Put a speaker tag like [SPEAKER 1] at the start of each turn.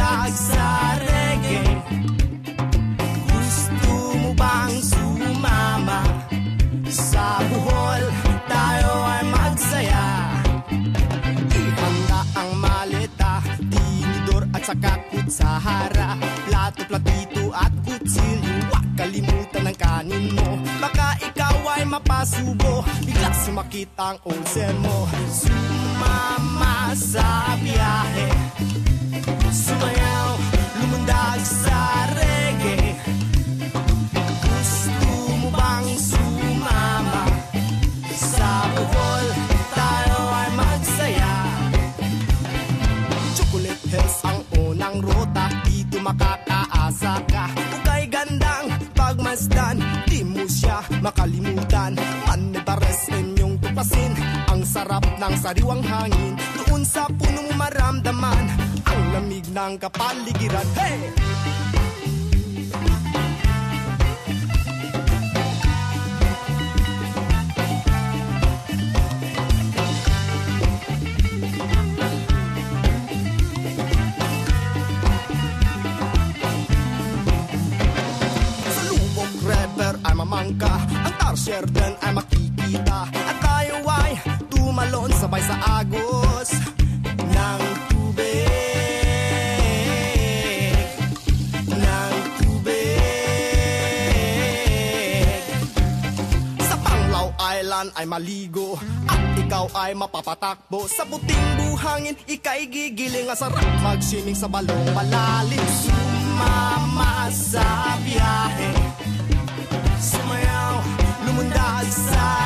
[SPEAKER 1] lumundag sa reggae. Gusto mo bang sumama? Sa Bohol tayo ay magsaya. Ihanda ang maleta, tinidor at saka kutsahara, plato, platito at kutsilyo. Huwag kalimutan ang kanin mo, baka ikaw ay mapasubo, bigla sumakit ang olsen mo. Sumama sa biyahe, sumayaw, lumundag sa reggae. Gusto mo bang sumama? Sa Bohol tayo ay magsaya. Chocolate Hills ang unang ruta, dito makakaasa ka. Ukay gandang pagmasdan, di mo siya makalimutan. Manitares inyong tupasin, ang sarap ng sariwang hangin. Doon sa puno mo maramdaman ang lamig ng kapaligiran. Hey! Ay mamangka, ang tarsier din ay makikita, at tayo ay tumalon sabay sa agos ng tubig, ng tubig. Sa Panglao Island ay maligo, at ikaw ay mapapatakbo. Sa puting buhangin, ika'y gigiling, ang sarap mag-swimming sa balong malalim. Sumama sa biyahe, sumayaw, lumundag sa